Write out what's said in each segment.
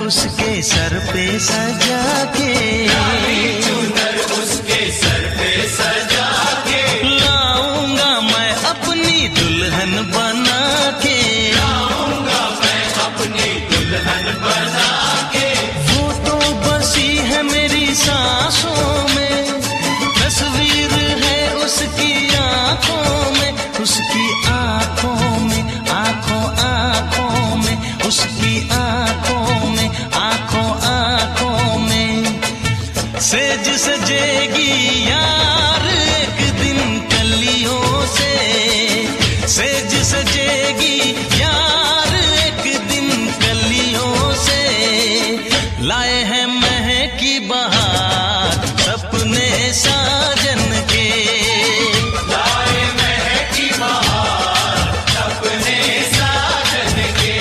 उसके सर पे सजा के, काली चुनर उसके सर पे सजा के, लाऊंगा मैं अपनी दुल्हन बना के, लाऊंगा मैं अपनी दुल्हन बना के। वो तो बसी है मेरी सांसों में, तस्वीर है उसकी आंखों में, उसकी आंखों में, आंखों आंखों में, उसकी आंखों में, आंखों आंखों में। सेज सजेगी यार एक दिन कलियों से, सेज सजेगी यार एक दिन कलियों से। लाए हैं महकी बहार सपने साजन के, लाए महकी बहार सपने साजन के,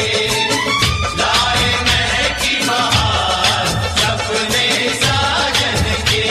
लाए महकी बहार सपने साजन के।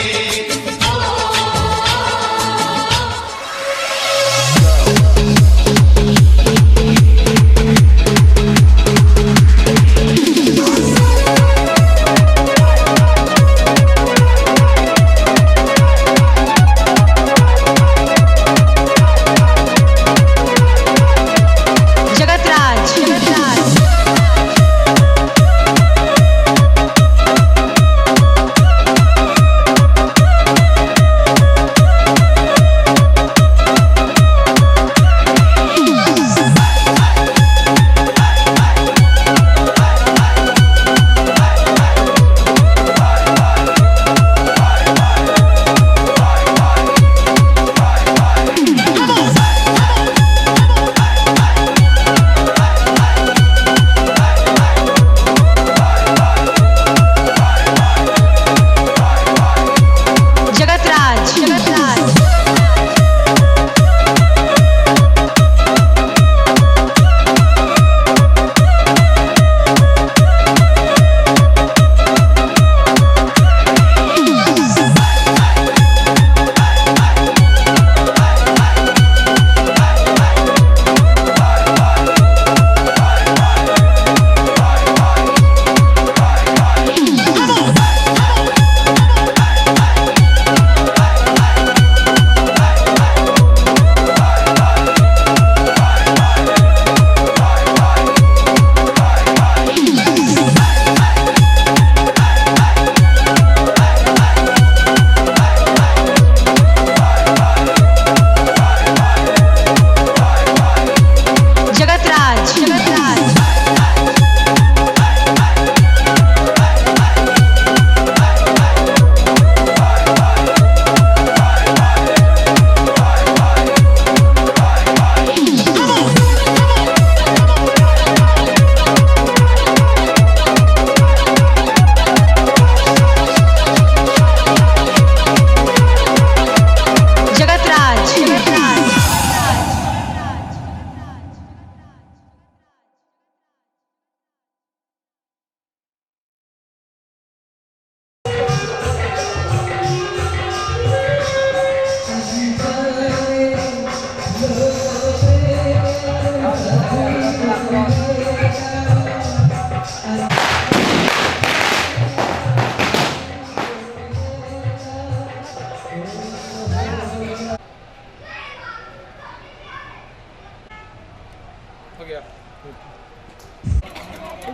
हो गया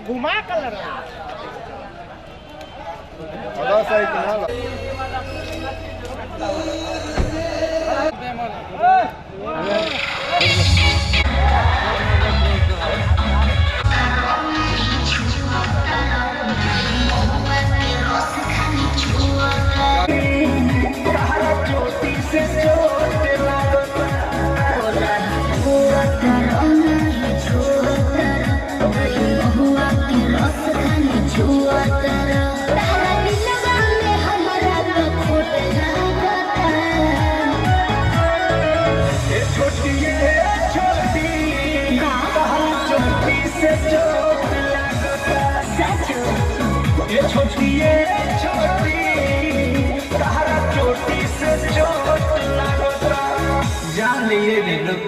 घुमा कलर छोटी चोटी से चोट लगता जान लिए लोग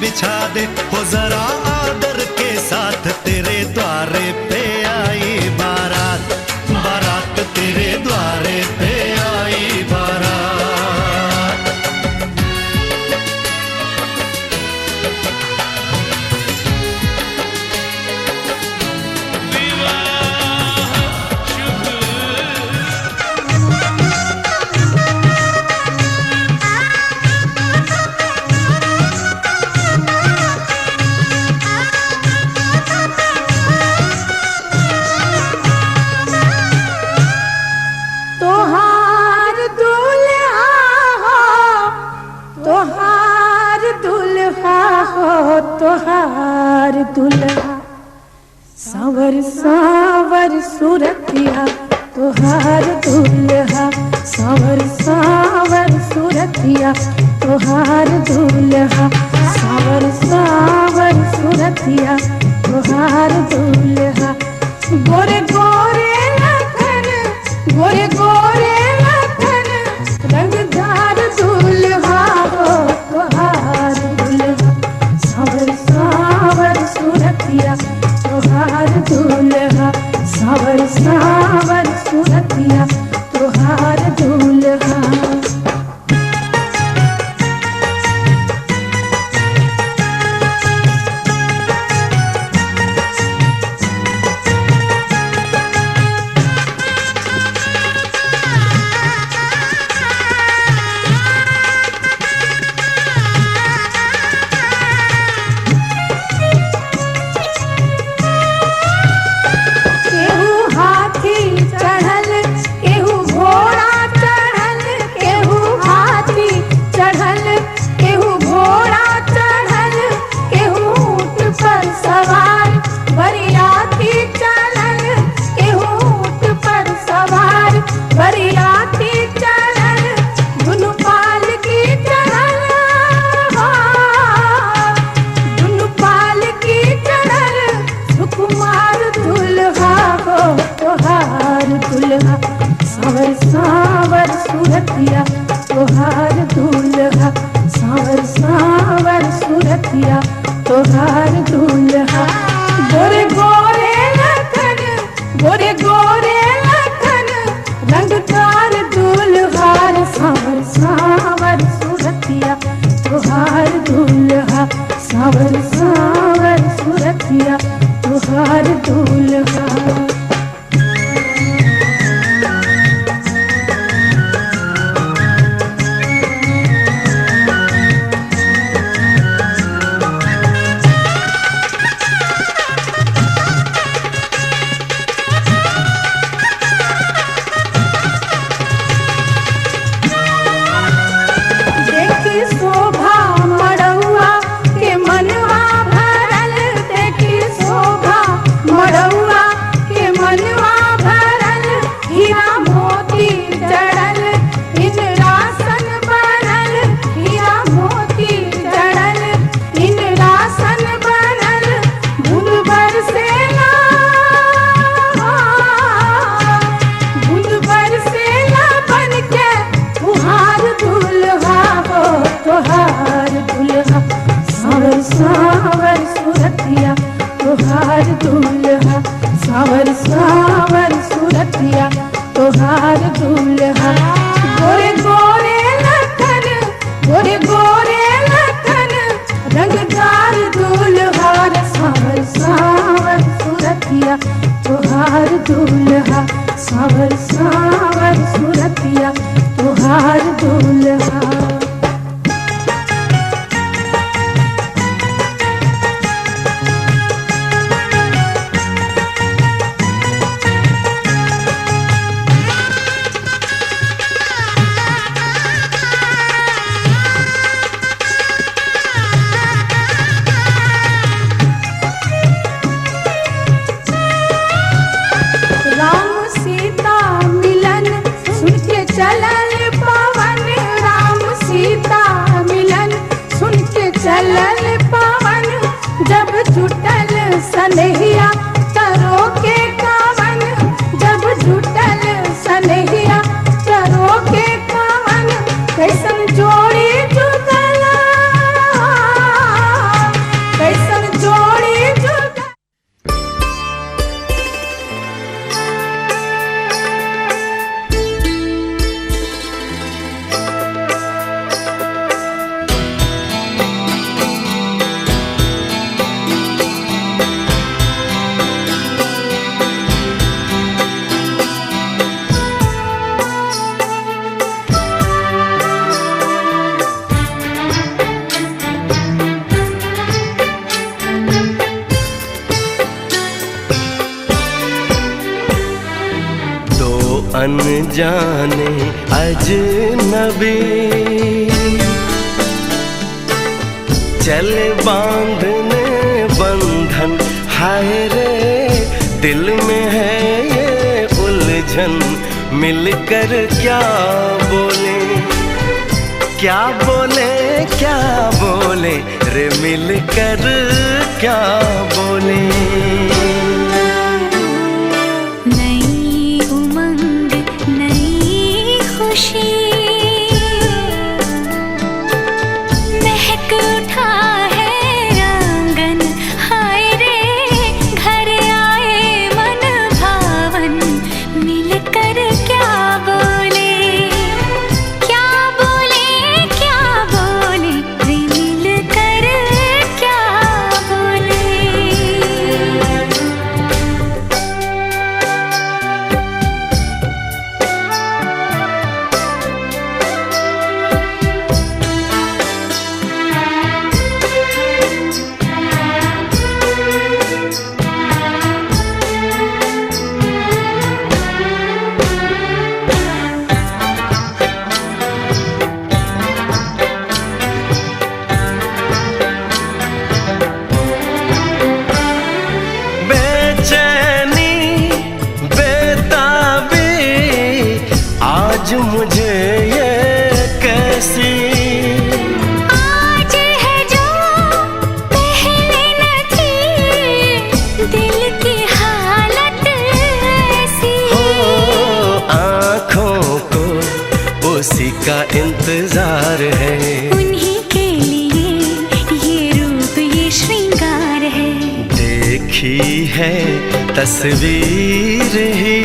बिछा दे हो जरा आदर के साथ, तेरे द्वारे पे आई बारात, बारात तेरे द्वारे पे आई बारात। तोहार दुल्हा सावर सावर सूरतिया, तोहार दुल्हा सावर सावर सूरतिया, तोहार दुल्हा सावर सावर सूरतिया, तोहार दुल्हा। गोरे गोरे लखन, गोरे गोरे लखन, रंगदार दुल्हा हो तोहार दुल्हा सावर सावर सूरतिया, तोहार दुल्हा सावर सावर सूरतिया, तोहार दुल्हा। सावर सावर सूरतिया, तोहार दुल्हा सावर सावर सूरतिया, तोहार दुल्हा। गोरे गोरे लखन, गोरे गोरे लखन, रंगदार दुल्हा सावर सावर सूरतिया, तोहार दुल्हा सावर सावर सूरतिया, तोहार दुल्हा। सावर सूरतिया, तोहार दुल्हा सावर सावर सूरतिया, तोहार दुल्हा। गोरे गोरे लखन, गोरे गोरे लखन, रंगदार दुल्हा सावर सावर सूरतिया, तोहार दुल्हा सावर सावर सूरतिया, तोहार दुल्हा। चलल पवन जब जुटल सनहिया, करो के कावन जब जुटल सनहिया, करो के कावन। कैसन जोड़ी जुगल अनजाने अजनबी, चले बांधने बंधन, हाय रे दिल में है ये उलझन, मिलकर क्या बोले, क्या बोले, क्या बोले रे मिलकर क्या बोले। नई उमंग नई खुशी, महक उठा है आंगन, हाय रे घर आए मन भावन, मिलकर क्या बोले, क्या बोले, क्या बोले रे मिलकर क्या बोले। बेचैनी बेताबी आज मुझे ये कैसी, आज है जो पहले न थी, दिल की हालत ऐसी, हो आँखों को उसी का इंतजार है, उन्हीं के लिए ये रूप ये श्रृंगार है, देखी है तस्वीर ही,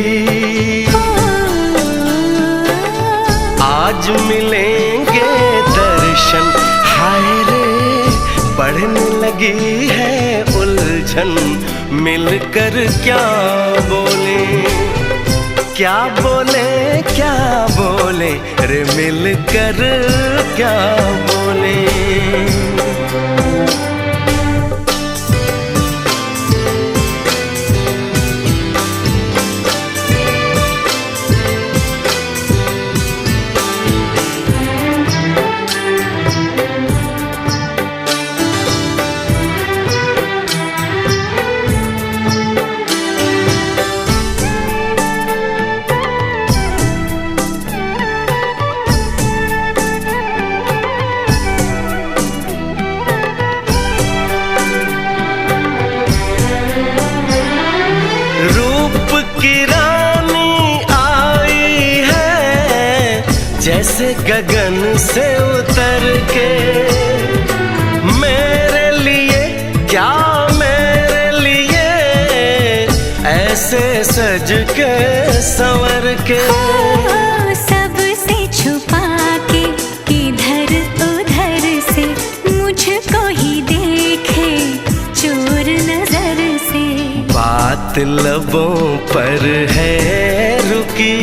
आज मिलेंगे दर्शन, हाय रे बढ़ने लगी है उलझन, मिलकर क्या बोले, क्या बोले, क्या बोले रे मिलकर क्या बोले। रूप की रानी आई है जैसे गगन से उतर के, मेरे लिए क्या मेरे लिए ऐसे सज के संवर के, सबसे छुपा के इधर उधर से, मुझको ही देखे चोर नजर से, बात लबों पर है रुकी,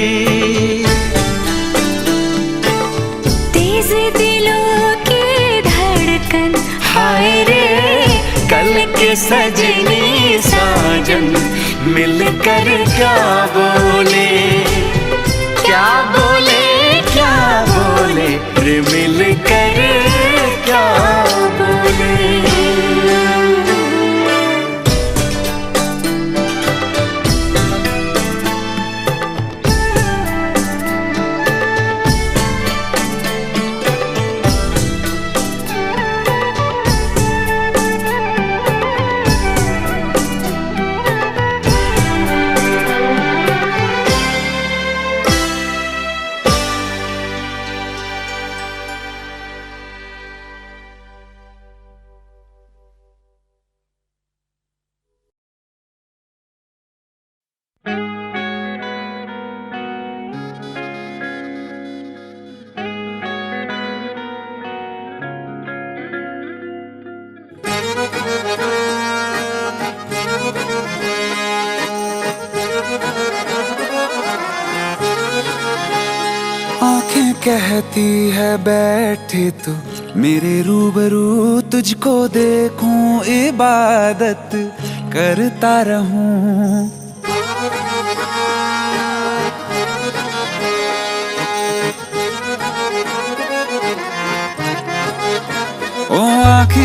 तेज दिलों की धड़कन, हाय रे कल के सजनी साजन, मिलकर क्या बोले, क्या बोले, क्या बोले रे मिलकर क्या बोले। आंखें कहती है बैठे तू मेरे रूबरू, तुझको देखूं इबादत करता रहूं।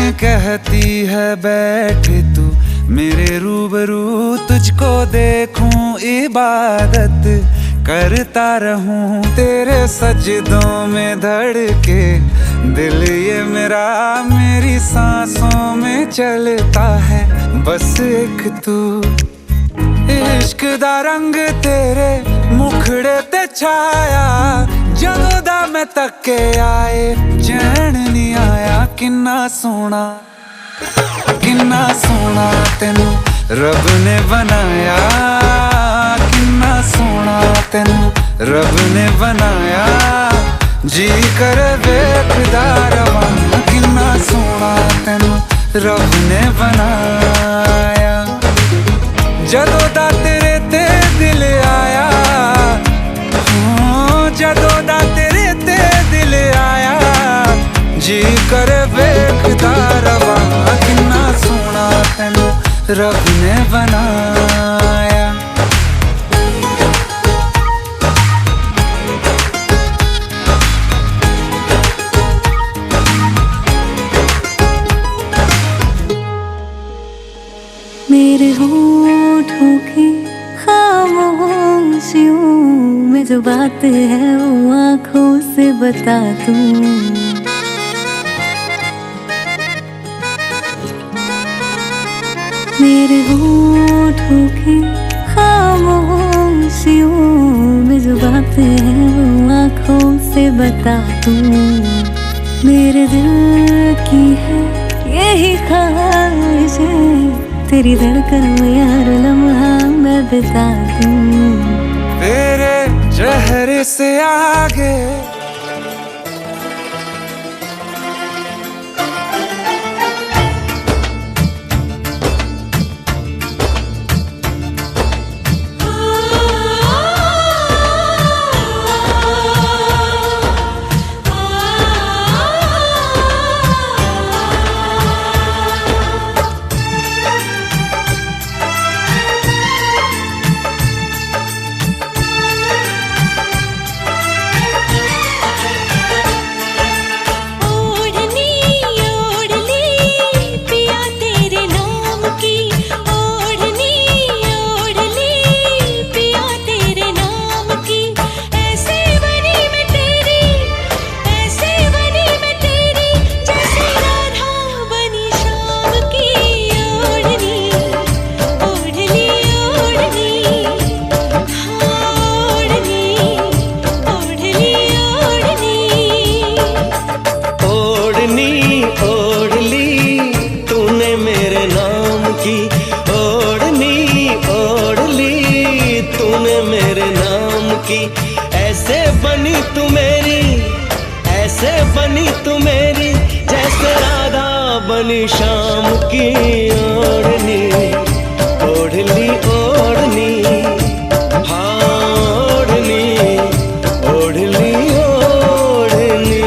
आंखें कहती है बैठे तू मेरे रूबरू, तुझको देखूं इबादत करता रहूं तेरे सजदों में धड़के दिल ये मेरा, मेरी सांसों में चलता है बस एक तू। इश्क दा रंग तेरे मुखड़े ते छाया, जदों दा मैं तके आए चैन नहीं आया। किन्ना सोना तेनू रब ने बनाया, किन्ना सोना तेनू रब ने बनाया। जी कर वेखदा रवां, किन्ना सोना तेनू रब ने बनाया। जदों दा तेरे ते दिल आया, जदों दा तेरे ते दिल आया। जी कर वेखदा रवां, किन्ना सोना तेनू रब ने बनाया। मेरे होठों की खामोशियों में जो बात है वो आँखों से बता दूं। मेरे होठों की खामोशियों में जो बात है वो आँखों से बता दूं। मेरे दिल की है यही ख्वाहिश है, तेरी धड़कन में हर लम्हा मैं बिता दूं। तेरे चेहरे से आगे ऐसे बनी तू मेरी, ऐसे बनी तू मेरी, जैसे राधा बनी शाम की ओढ़नी। ओढ़नी ओढ़नी हाँ ओढ़नी, ओढ़नी ओढ़नी।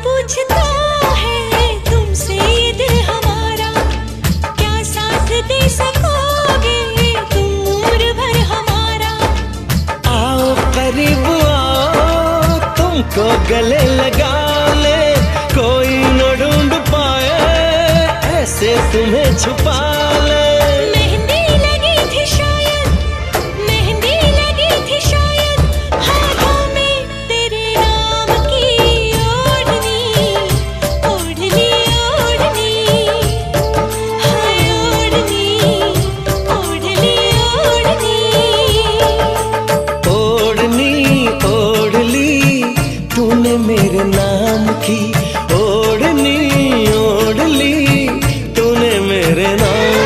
पूछता है तुमसे ये दिल हमारा, क्या साथ दे सकोगे तुम उम्र भर हमारा। आओ करीब आओ, तुमको गले लगा ले, कोई न ढूंढ पाए ऐसे तुम्हें छुपा ले। मेहंदी लगी थी शायद, मेहंदी लगी थी शायद, हाथों में तेरे नाम की ओढ़नी। ओढ़नी ओढ़नी हाय ओढ़नी, ओढ़नी ओढ़नी। ओढ़नी ओढ़ ली तूने मेरे नाम की, ओढ़नी ओढ़ ली तूने मेरे नाम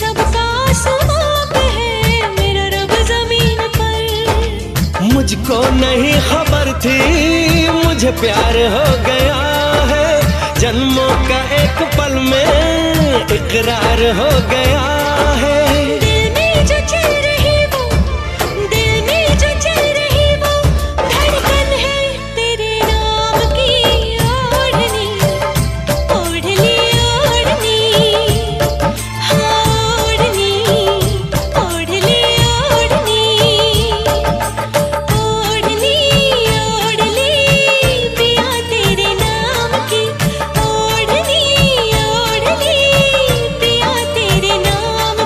सबका आसमां पे है, मेरा रब जमीन पर। मुझको नहीं खबर थी मुझे प्यार हो गया है, जन्मों का एक पल में इकरार हो गया है। दिल में जो चल रही वो, दिल में जो चल रही वो धड़कन है तेरे नाम की। ओढ़नी ओढ़ ली ओढ़नी, हाँ ओढ़नी ओढ़ ली ओढ़नी, ओढ़नी ओढ़ ली पिया तेरे नाम की। ओढ़नी ओढ़ ली पिया तेरे नाम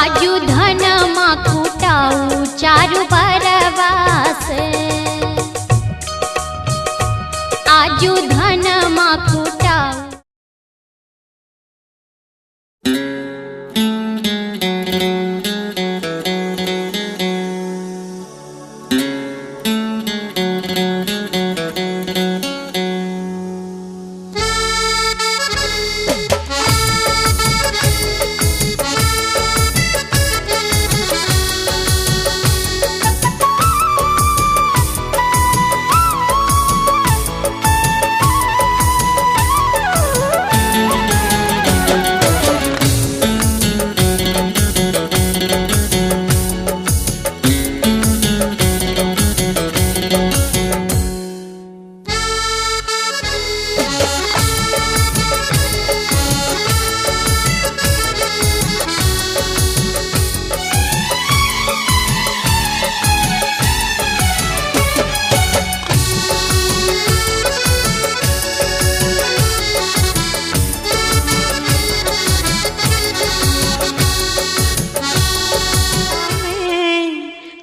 आजू धन माँ कुटाऊ चारु बरवास आजू धन माँ कुटाऊ।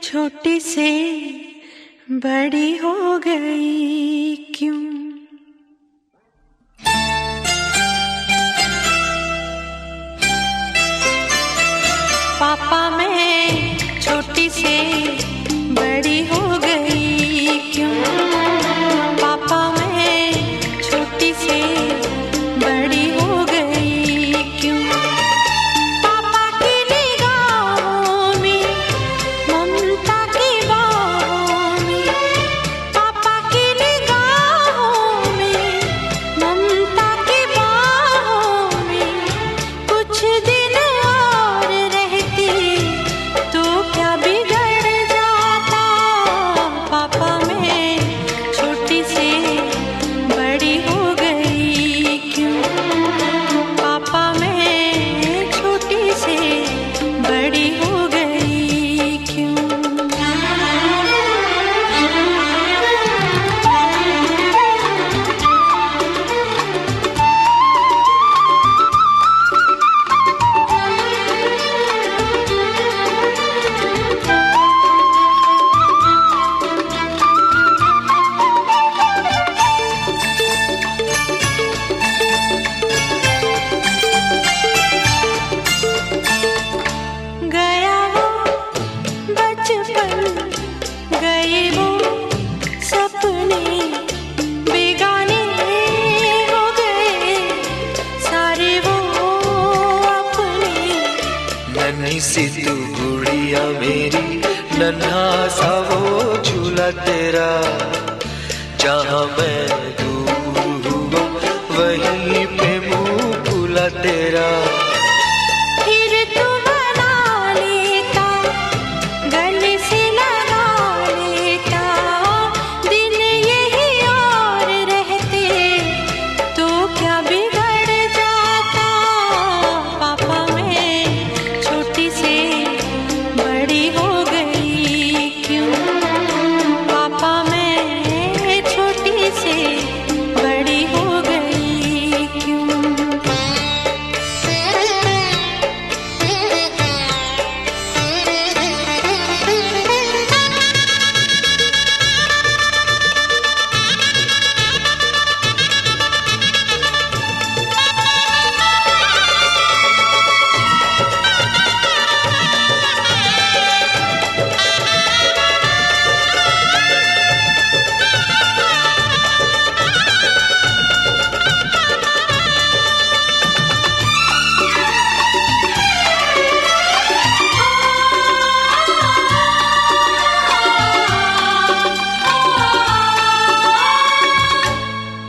छोटी से बड़ी हो गई क्यों? पापा मैं छोटी से बड़ी हो गई क्यों? पापा मैं छोटी से बड़ी हो गई क्यों? पापा की निगाहों में ममता की बाहों में, पापा की निगाहों में ममता की बाहों में कुछ दिन और रहती तो क्या बिगड़ जाता? पापा मैं छोटी से बड़ी हो गई क्यों? पापा मैं छोटी से बड़ी हो गई क्यों? गया वो बचपन, गए वो सपने, बेगाने हो गए सारे वो अपने। नन्ही सी तू गुड़िया मेरी, नन्हा सा वो झूला तेरा, जहाँ मैं दूर हुआ वहीं पे मुँह फूला तेरा। फिर तू बना लेता, गले से लगा लेता, दिन यही और रहते तो क्या बिगड़ जाता? पापा मैं छोटी से बड़ी हो गई क्यों? पापा मैं छोटी से बड़ी हो गई क्यों?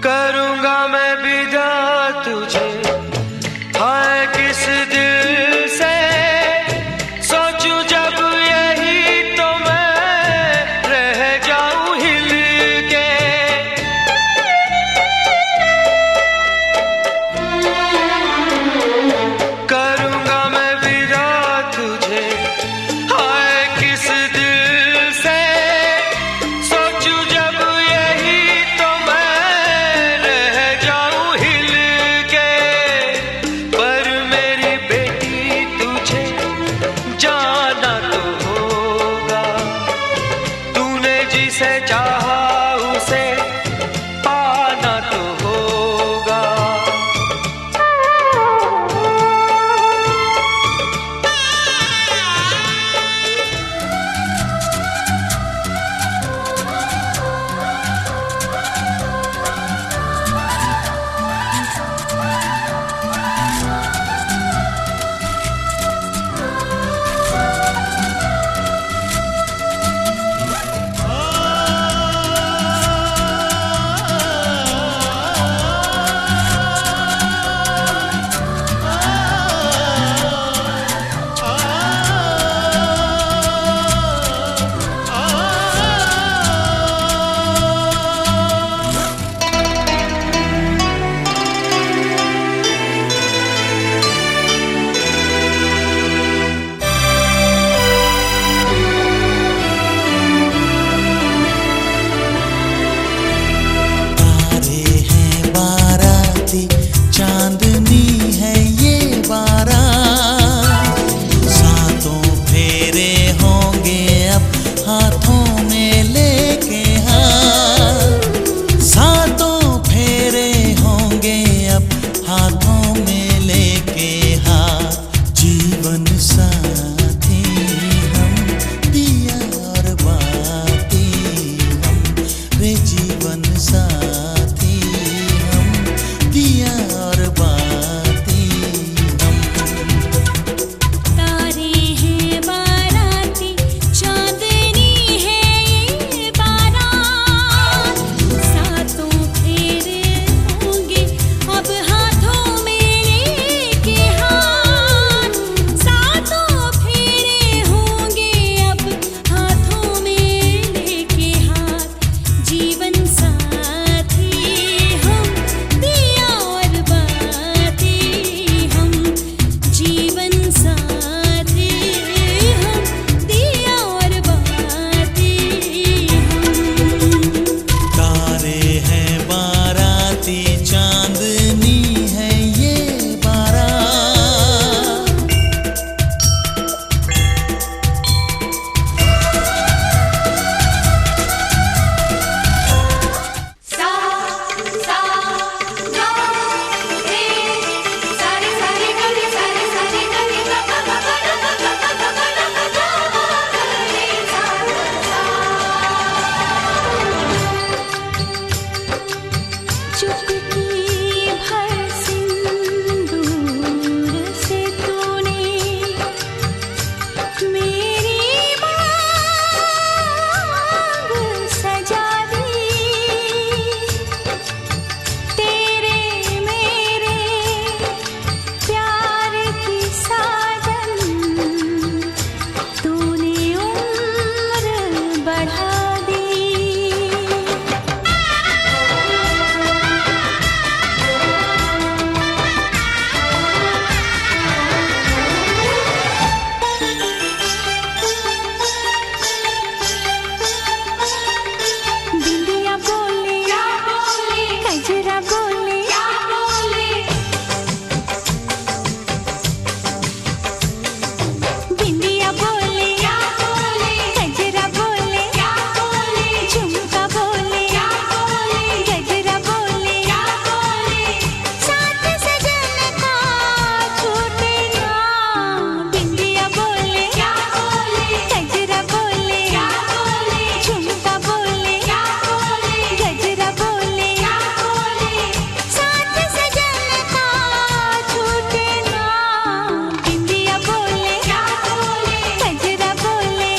करूँगा मैं विदा तुझे, हाय किस दिल से सोचूं जब यही तो मैं रह जाऊं हिल के। करूँगा मैं विदा तुझे, हाय किस दिल से सोचूं जब यही तो मैं रह जाऊं हिल के। चांदनी है ये बारात, सातों फेरे होंगे अब हाथों में लेके हाथ, सातों फेरे होंगे अब हाथों में लेके हाथ। जीवन साथी हम, दिया और बाती हम, रे जीवन साथी हम, दिया और बाती हम। तारे हैं बाराती, चांदनी है ये बारात, सातों फेरे होंगे अब हाथों में लेके हाथ, सातों फेरे होंगे अब हाथों में लेके हाथ। जीवन साथी हम, दिया और बाती हम, जीवन साथी हम, दिया और बाती हम। तारे हैं बाराती, चांदनी है ये बारात। सा सा गा रे, सारे सारे गरे, सारे सारे गरे, गा गा गा गा गा गा गा गा गा गा गा रे, सा सा। चुटकी भर सिंदूर से तूने मेरी मांग सजा दी, तेरे मेरे प्यार की साजन तूने उम्र बढ़ा दी। बिंदिया बोले, कजरा बोले, बिंदिया बोले, कजरा बोले, झुमका बोले, गजरा बोले, साथ सजन का छूटे ना। बिंदिया बोले, कजरा बोले, झुमका बोले, गजरा बोले, साथ सजन का छूटे ना। बिंदिया बोले, कजरा बोले,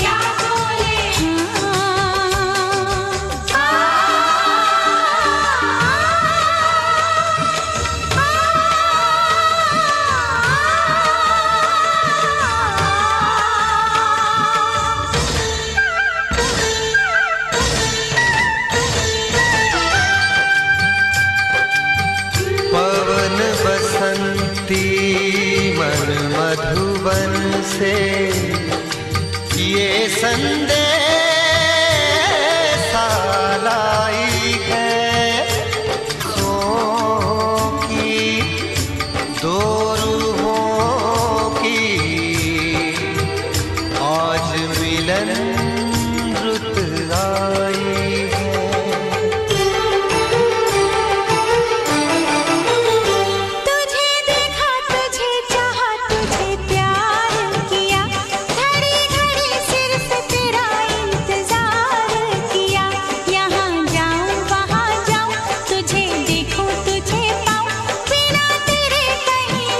पवन बसंती मन मधुबन से ये संदेशा लाई है, सों की दो रूहों की आज मिलन रुत आई है। तुझे देखा, तुझे चाहा, तुझे प्यार किया, घड़ी घड़ी सिर्फ तेरा इंतजार किया। यहाँ जाऊँ वहाँ जाऊँ, तुझे देखूँ तुझे पाऊँ, बिना तेरे कहीं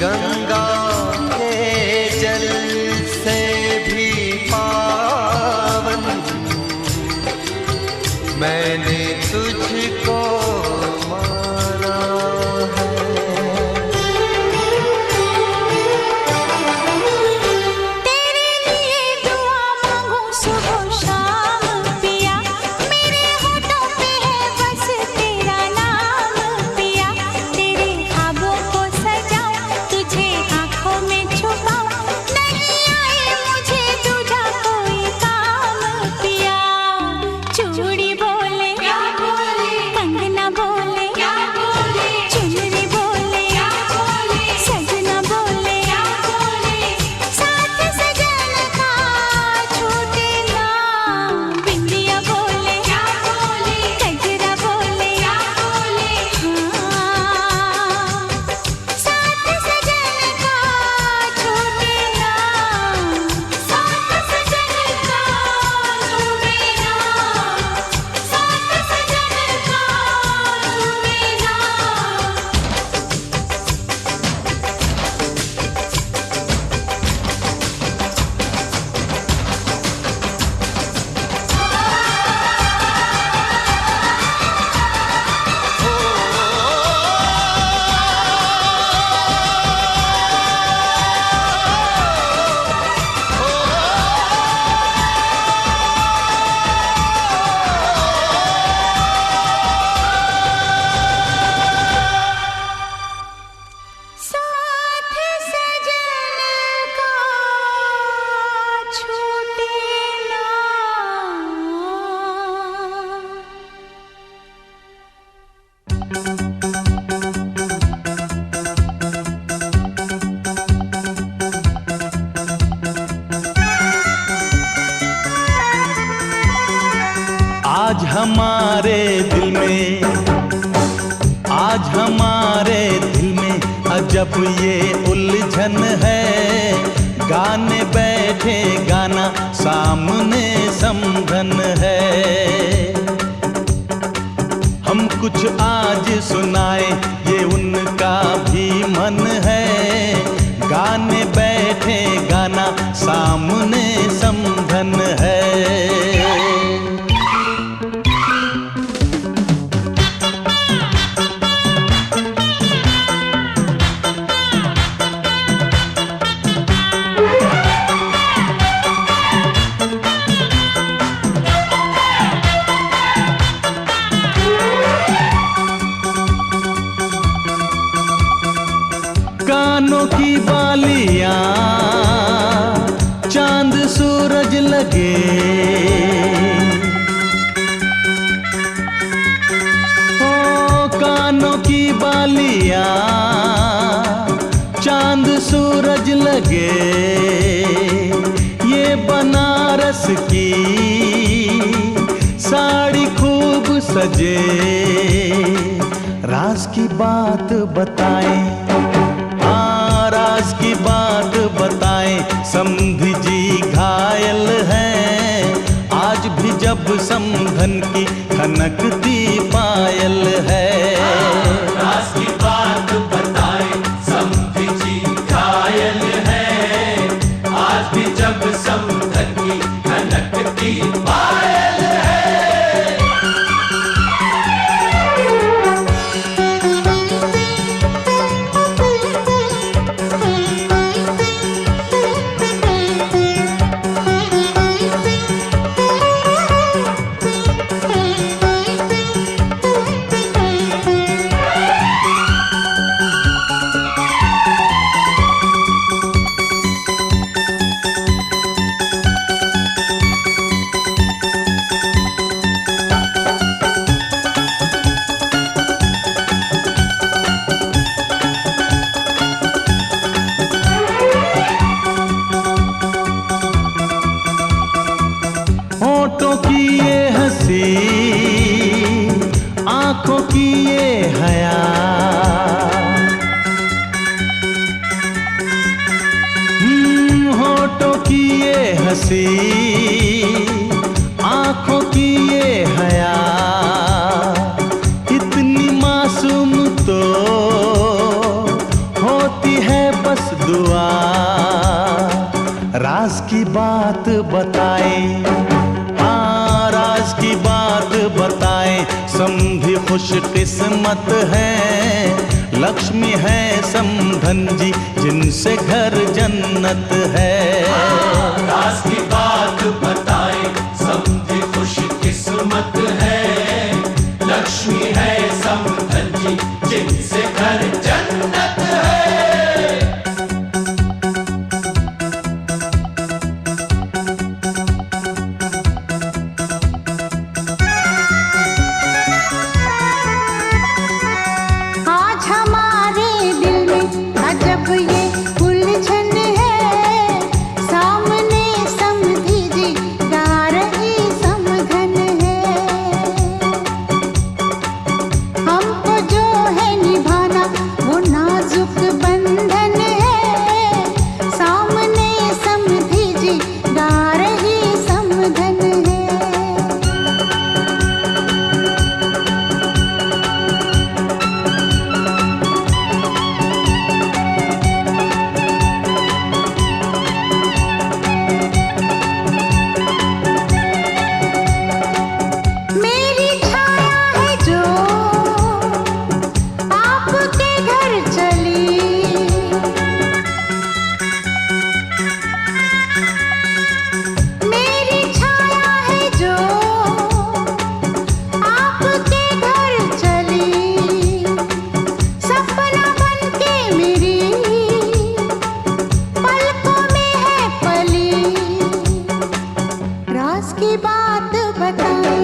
गंगा के जल से भी पावन मैंने तुझको माना है। तेरे लिए दुआ मांगू सुबह शाम पिया, मेरे होठों पे है बस तेरा नाम पिया। तेरे ख्वाबों को सजाऊं, तुझे आंखों में छुपाऊं, नहीं आए मुझे दूजा कोई काम पिया। चूड़ी बोले क्या बोले, कंगना बोले क्या बोले, चुनरी बोले क्या बोले, सजना बोले क्या बोले, साथ सजन का छूटे ना। बिंदिया बोले क्या बोले, गजरा बोले क्या बोले, हाँ, साथ सजन का छूटे ना। साथ सजन का छूटे ना, साथ सजन का छूटे ना। साथ सजन का छूटे ना। आज हमारे दिल में, आज हमारे दिल में अजब ये उलझन है। गाने बैठे गाना सामने समझन है। हम कुछ आज सुनाए ये उनका भी मन है। गाने बैठे गाना सामने समझन है। कानों की बालियां चांद सूरज लगे, ओ कानों की बालियां चांद सूरज लगे। ये बनारस की साड़ी खूब सजे। राज की बात बताएं, राज की बात बताएं। समधी जी घायल हैं, आज भी जब समधन की खनकती पायल है। राज की बात बताए समधी जी घायल है, आज भी जब समधन की खनकती पायल है। होठों की ये हंसी, आंखों की ये हया, होठों की ये हंसी, आंखों की ये हया। इतनी मासूम तो होती है की बात बताए, हाँ राज की बात बताए। समधी खुश किस्मत है, लक्ष्मी है समधन जी, जिनसे घर जन्नत है। राज की बात बताए, समझे खुश किस्मत है, लक्ष्मी है समधन जी, जिनसे घर जन्नत है। आज हमारे दिल में अजब ये उलझन है, सामने समधी जी गा रही समधन है। हमको जो है निभाना वो नाजुक बंधन है, सामने समधी जी गा रही समधन है। मेरी छाया है जो आपके घर चली, मेरी छाया है जो आपके घर चली। सपना बनके मेरी पलकों में है पली। राज की बात बताए,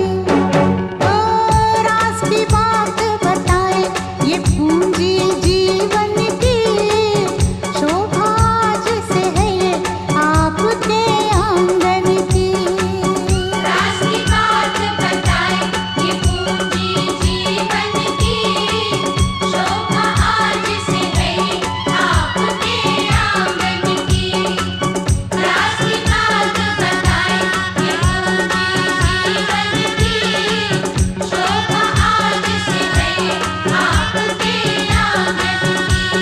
ओ राज की बात बताए, ये पूंजी जीवन की शोभा जिसे है ये आपके आंगन की। राज की बात बताए, ये पूंजी जीवन की शोभा आज से है आपके आंगन की। राज की बात बताए, ये पूंजी जीवन की शोभा आज से है आपके आंगन की।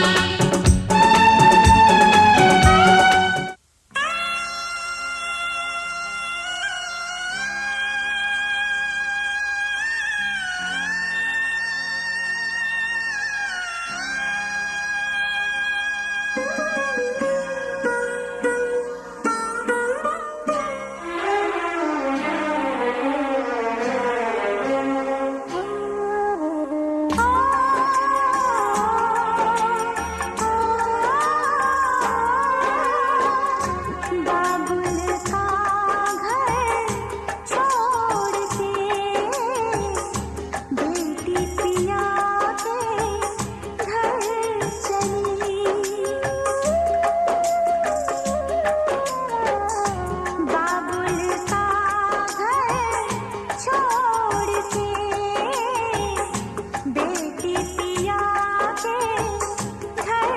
बाबुल का घर छोड़ के बेटी पिया के घर चली। बाबुल का घर छोड़ के बेटी पिया के घर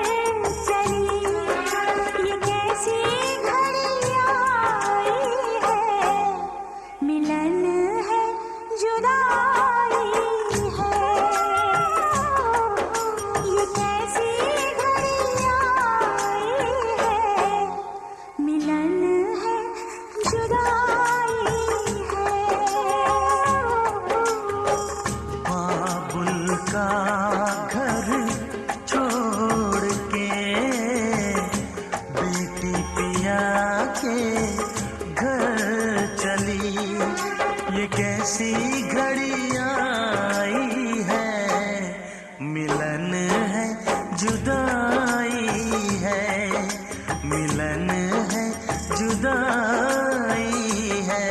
चली। ये कैसी घड़ियाँ आई है, मिलन है जुदाई है। ये कैसी घड़ियाँ आई है, मिलन है जुदाई है। बाबुल का घर छोड़ के बेटी पिया के घर चली। ये कैसी घड़ियाँ आई है, मिलन है जुदाई है, मिलन है जुदाई है।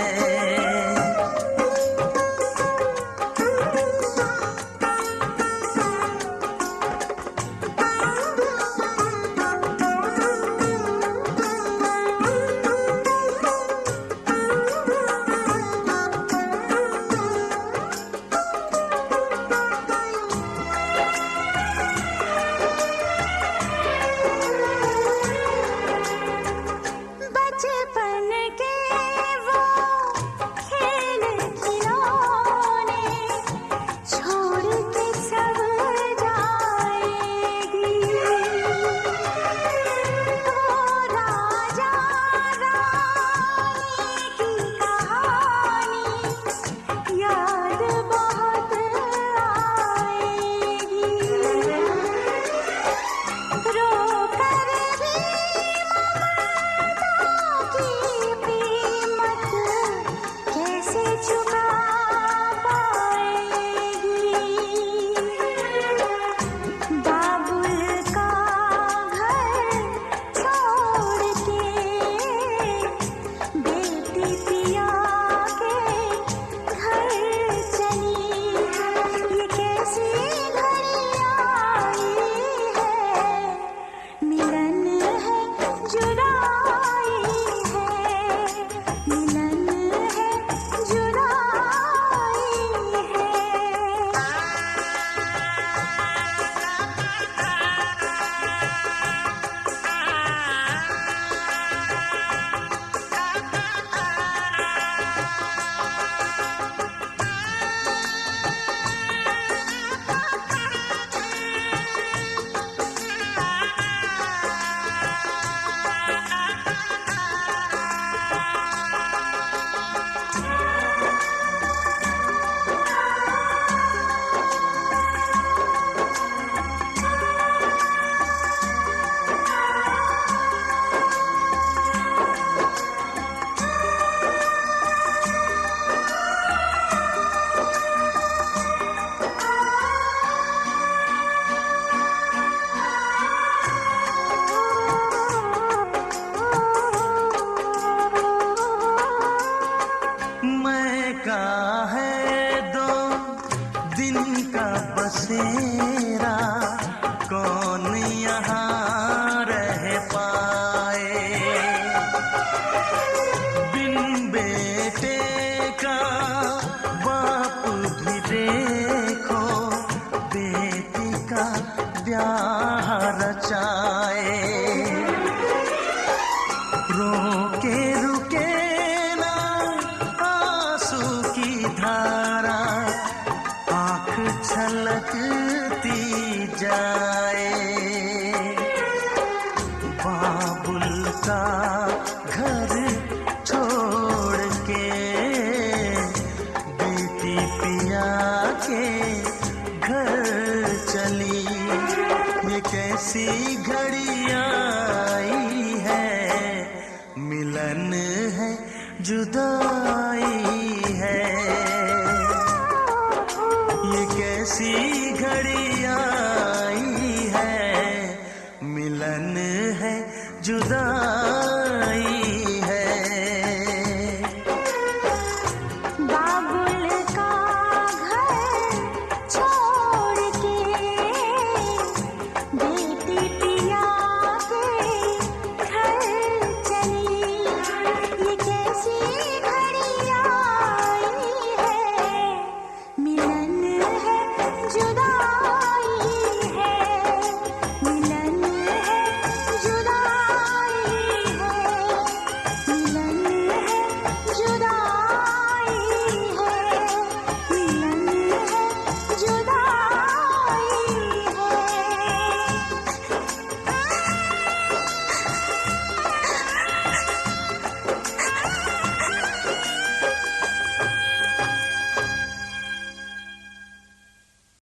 मेरा कौन यहाँ रह पाए। बिन बेटे का बाप भी देखो बेटी का ब्याह रचाए। रोके रुके ना आंसू की धारा आँख छलकती जाए। बाबुल का घर छोड़ के बेटी पिया के घर चली। ये कैसी घड़ी आई है, मिलन है जुदाई है। ये कैसी घड़ी आई है, मिलन है जुदाई